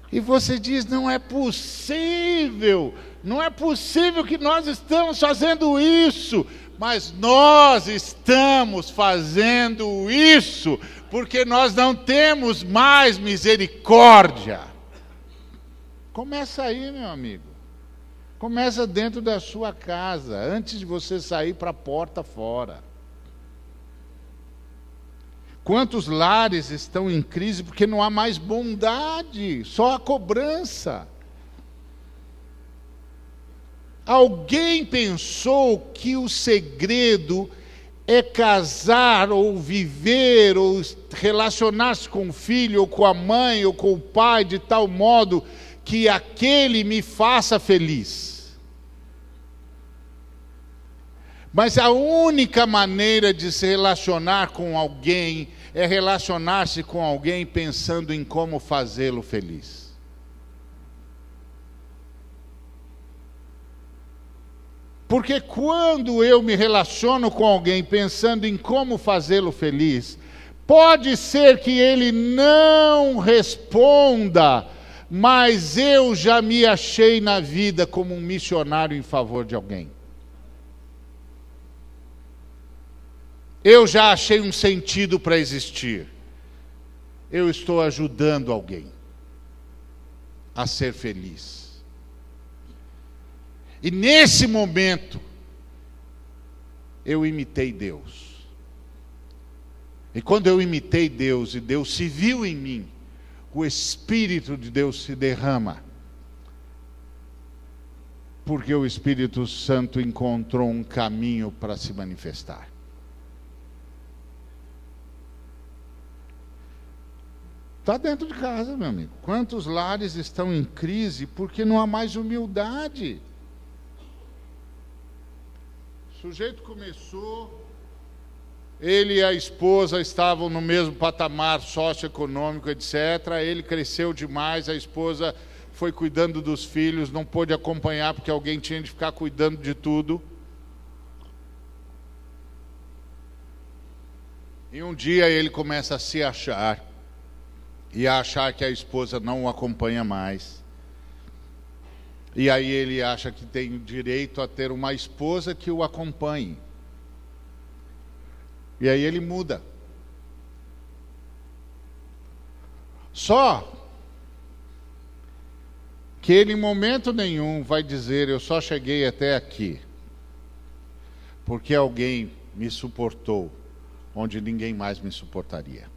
E você diz: não é possível, não é possível que nós estamos fazendo isso. Mas nós estamos fazendo isso porque nós não temos mais misericórdia. Começa aí, meu amigo. Começa dentro da sua casa, antes de você sair para a porta fora. Quantos lares estão em crise porque não há mais bondade, só a cobrança. Alguém pensou que o segredo é casar, ou viver, ou relacionar-se com o filho, ou com a mãe, ou com o pai, de tal modo que aquele me faça feliz. Mas a única maneira de se relacionar com alguém é relacionar-se com alguém pensando em como fazê-lo feliz. Porque quando eu me relaciono com alguém pensando em como fazê-lo feliz, pode ser que ele não responda, mas eu já me achei na vida como um missionário em favor de alguém. Eu já achei um sentido para existir. Eu estou ajudando alguém a ser feliz. E nesse momento, eu imitei Deus. E quando eu imitei Deus, e Deus se viu em mim, o Espírito de Deus se derrama. Porque o Espírito Santo encontrou um caminho para se manifestar. Está dentro de casa, meu amigo. Quantos lares estão em crise porque não há mais humildade? O sujeito começou, ele e a esposa estavam no mesmo patamar socioeconômico, etc. Ele cresceu demais, a esposa foi cuidando dos filhos, não pôde acompanhar porque alguém tinha de ficar cuidando de tudo. E um dia ele começa a se achar, e a achar que a esposa não o acompanha mais. E aí ele acha que tem o direito a ter uma esposa que o acompanhe. E aí ele muda. Só que ele em momento nenhum vai dizer: eu só cheguei até aqui porque alguém me suportou onde ninguém mais me suportaria.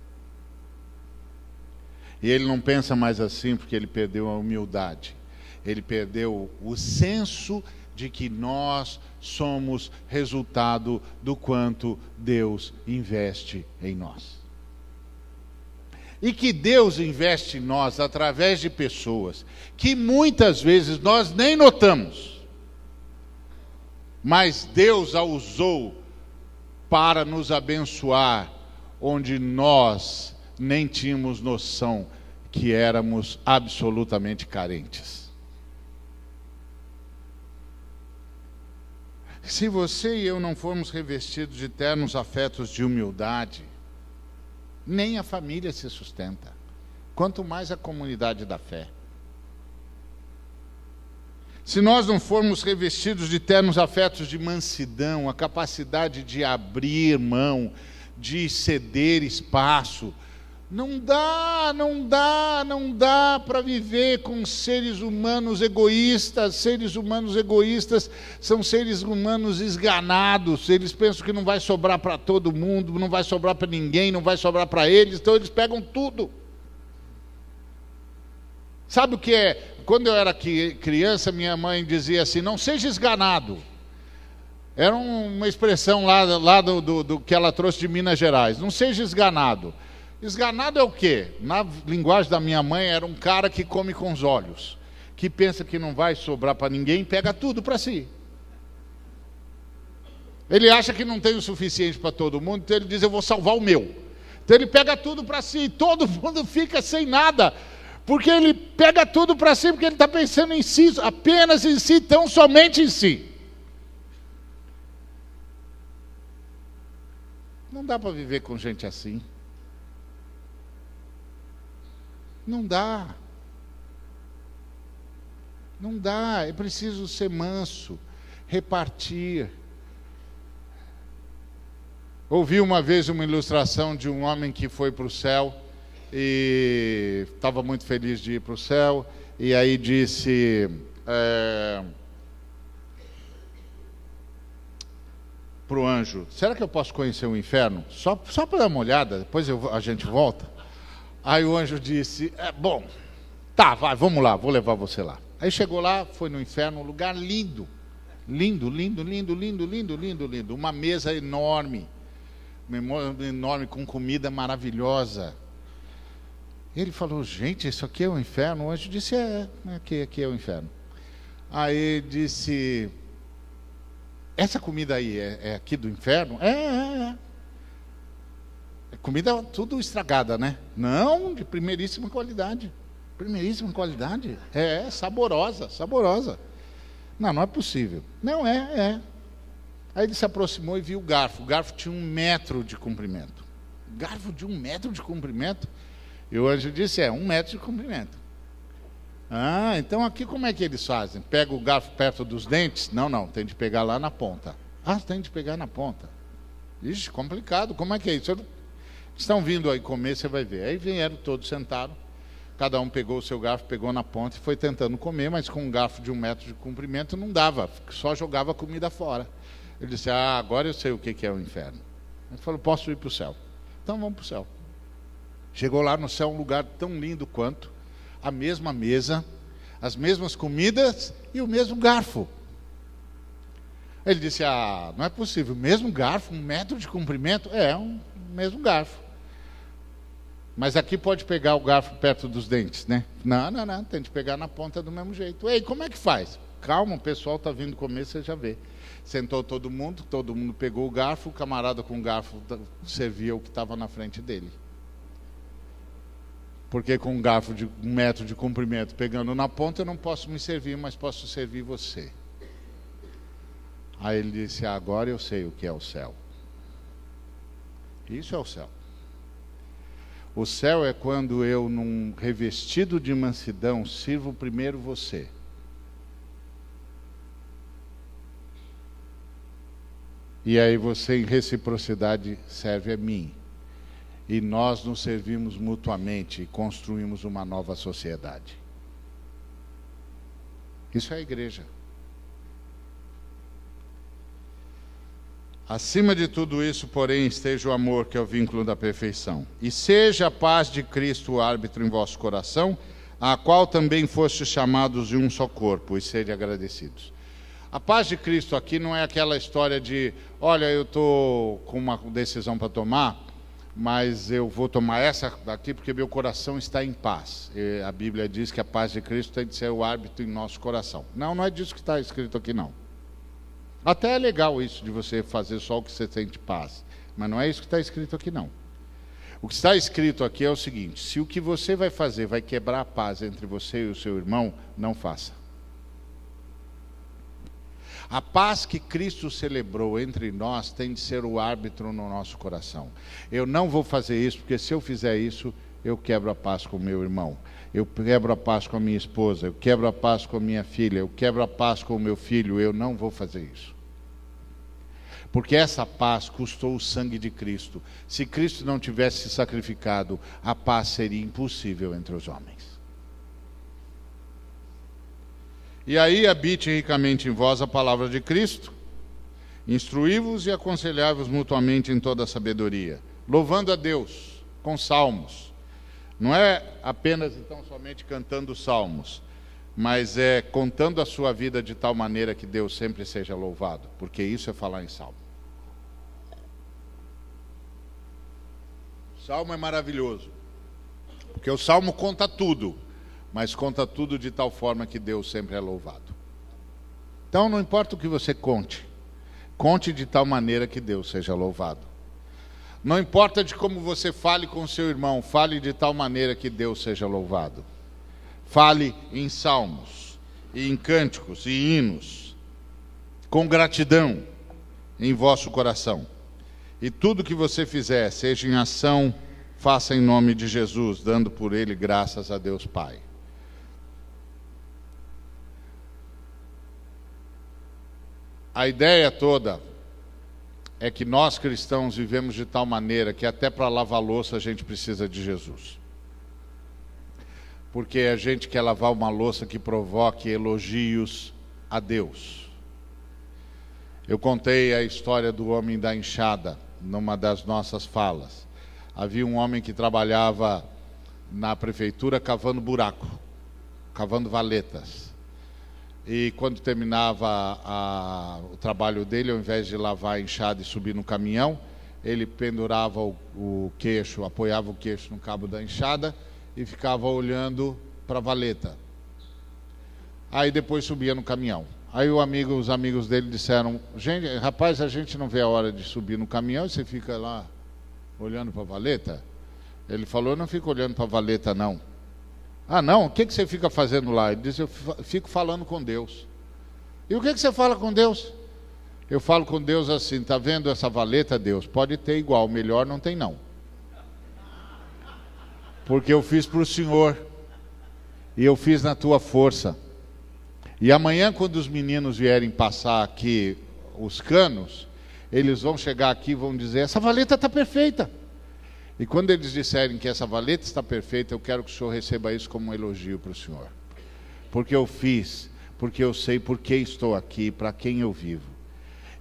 E ele não pensa mais assim porque ele perdeu a humildade. Ele perdeu o senso de que nós somos resultado do quanto Deus investe em nós. E que Deus investe em nós através de pessoas que muitas vezes nós nem notamos, mas Deus a usou para nos abençoar, onde nós nem tínhamos noção que éramos absolutamente carentes. Se você e eu não formos revestidos de ternos afetos de humildade, nem a família se sustenta, quanto mais a comunidade da fé. Se nós não formos revestidos de ternos afetos de mansidão, a capacidade de abrir mão, de ceder espaço, não dá para viver com seres humanos egoístas. Seres humanos egoístas são seres humanos esganados. Eles pensam que não vai sobrar para todo mundo, não vai sobrar para ninguém, não vai sobrar para eles, então eles pegam tudo. Sabe o que é? Quando eu era criança, minha mãe dizia assim: não seja esganado. Era uma expressão lá do que ela trouxe de Minas Gerais. Não seja esganado. Esganado é o quê? Na linguagem da minha mãe, era um cara que come com os olhos, que pensa que não vai sobrar para ninguém, pega tudo para si. Ele acha que não tem o suficiente para todo mundo, então ele diz: eu vou salvar o meu. Então ele pega tudo para si, e todo mundo fica sem nada, porque ele pega tudo para si, porque ele está pensando em si, apenas em si, tão somente em si. Não dá para viver com gente assim. Não dá. Não dá, é preciso ser manso, repartir. Ouvi uma vez uma ilustração de um homem que foi para o céu e estava muito feliz de ir para o céu, e aí disse para o anjo: será que eu posso conhecer o inferno? Só para dar uma olhada, depois a gente volta. Aí o anjo disse: bom, tá, vai, vamos lá, vou levar você lá. Aí chegou lá, foi no inferno, um lugar lindo. Lindo, lindo, lindo, lindo, lindo, lindo, lindo. Uma mesa enorme. enorme, com comida maravilhosa. Ele falou, gente, isso aqui é o inferno? O anjo disse, aqui é o inferno. Aí ele disse, essa comida aí é aqui do inferno? É. Comida tudo estragada, né? Não, de primeiríssima qualidade. Primeiríssima qualidade? Saborosa. Não é possível. Não, é. Aí ele se aproximou e viu o garfo. O garfo tinha 1 metro de comprimento. Garfo de 1 metro de comprimento? E o anjo disse, 1 metro de comprimento. Ah, então aqui como é que eles fazem? Pega o garfo perto dos dentes? Não, tem de pegar lá na ponta. Ah, tem de pegar na ponta. Ixi, complicado, como é que é isso? Estão vindo aí comer, você vai ver. Aí vieram todos, sentaram. Cada um pegou o seu garfo, pegou na ponta e foi tentando comer, mas com um garfo de 1 metro de comprimento não dava, só jogava a comida fora. Ele disse, agora eu sei o que é o inferno. Ele falou, posso ir para o céu? Então vamos para o céu. Chegou lá no céu, um lugar tão lindo quanto, a mesma mesa, as mesmas comidas e o mesmo garfo. Ele disse, não é possível, o mesmo garfo, 1 metro de comprimento? O mesmo garfo. Mas aqui pode pegar o garfo perto dos dentes, né? Não, tem de pegar na ponta do mesmo jeito. Ei, como é que faz? Calma, o pessoal está vindo comer, você já vê. Sentou todo mundo pegou o garfo, o camarada com o garfo servia o que estava na frente dele. Porque com um garfo de 1 metro de comprimento pegando na ponta, eu não posso me servir, mas posso servir você. Aí ele disse, agora eu sei o que é o céu. Isso é o céu. O céu é quando eu, num revestido de mansidão, sirvo primeiro você. E aí você, em reciprocidade, serve a mim. E nós nos servimos mutuamente e construímos uma nova sociedade. Isso é a igreja. Acima de tudo isso, porém, esteja o amor, que é o vínculo da perfeição. E seja a paz de Cristo o árbitro em vosso coração, a qual também fostes chamados de um só corpo, e sede agradecidos. A paz de Cristo aqui não é aquela história de, olha, eu estou com uma decisão para tomar, mas eu vou tomar essa daqui porque meu coração está em paz. E a Bíblia diz que a paz de Cristo tem de ser o árbitro em nosso coração. Não é disso que está escrito aqui, não. Até é legal isso de você fazer só o que você sente paz, mas não é isso que está escrito aqui, não. O que está escrito aqui é o seguinte, se o que você vai fazer vai quebrar a paz entre você e o seu irmão, não faça. A paz que Cristo celebrou entre nós tem de ser o árbitro no nosso coração. Eu não vou fazer isso, porque se eu fizer isso, eu quebro a paz com o meu irmão. Eu quebro a paz com a minha esposa, eu quebro a paz com a minha filha, eu quebro a paz com o meu filho, eu não vou fazer isso. Porque essa paz custou o sangue de Cristo. Se Cristo não tivesse se sacrificado, a paz seria impossível entre os homens. E aí habite ricamente em vós a palavra de Cristo, instruí-vos e aconselhai-vos mutuamente em toda a sabedoria, louvando a Deus com salmos. Não é apenas então somente cantando salmos, mas é contando a sua vida de tal maneira que Deus sempre seja louvado, porque isso é falar em salmo. O salmo é maravilhoso, porque o salmo conta tudo, mas conta tudo de tal forma que Deus sempre é louvado. Então não importa o que você conte, conte de tal maneira que Deus seja louvado. Não importa de como você fale com seu irmão, fale de tal maneira que Deus seja louvado. Fale em salmos, e em cânticos, e hinos, com gratidão em vosso coração. E tudo que você fizer, seja em ação, faça em nome de Jesus, dando por ele graças a Deus Pai. A ideia toda é que nós cristãos vivemos de tal maneira que até para lavar louça a gente precisa de Jesus. Porque a gente quer lavar uma louça que provoque elogios a Deus. Eu contei a história do homem da enxada numa das nossas falas. Havia um homem que trabalhava na prefeitura cavando buraco, cavando valetas. E quando terminava o trabalho dele, ao invés de lavar a enxada e subir no caminhão, ele pendurava o queixo, apoiava o queixo no cabo da enxada e ficava olhando para a valeta. Aí depois subia no caminhão. Aí os amigos dele disseram: gente, rapaz, a gente não vê a hora de subir no caminhão e você fica lá olhando para a valeta? Ele falou: eu não fico olhando para a valeta, não. Ah, não? O que você fica fazendo lá? Ele disse: eu fico falando com Deus. E o que você fala com Deus? Eu falo com Deus assim: está vendo essa valeta, Deus? Pode ter igual, melhor não tem não. Porque eu fiz para o Senhor. E eu fiz na tua força. E amanhã, quando os meninos vierem passar aqui os canos, eles vão chegar aqui e vão dizer: essa valeta está perfeita. E quando eles disserem que essa valeta está perfeita, eu quero que o Senhor receba isso como um elogio para o Senhor. Porque eu fiz, porque eu sei por que estou aqui, para quem eu vivo.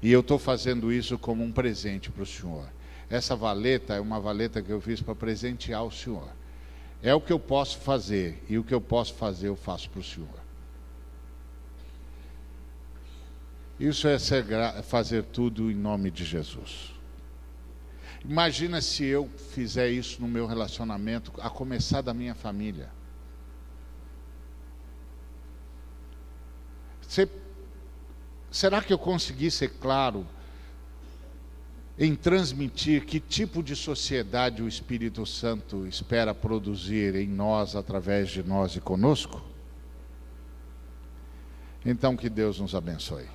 E eu estou fazendo isso como um presente para o Senhor. Essa valeta é uma valeta que eu fiz para presentear o Senhor. É o que eu posso fazer, e o que eu posso fazer eu faço para o Senhor. Isso é fazer tudo em nome de Jesus. Imagina se eu fizer isso no meu relacionamento, a começar da minha família. Será que eu consegui ser claro em transmitir que tipo de sociedade o Espírito Santo espera produzir em nós, através de nós e conosco? Então, que Deus nos abençoe.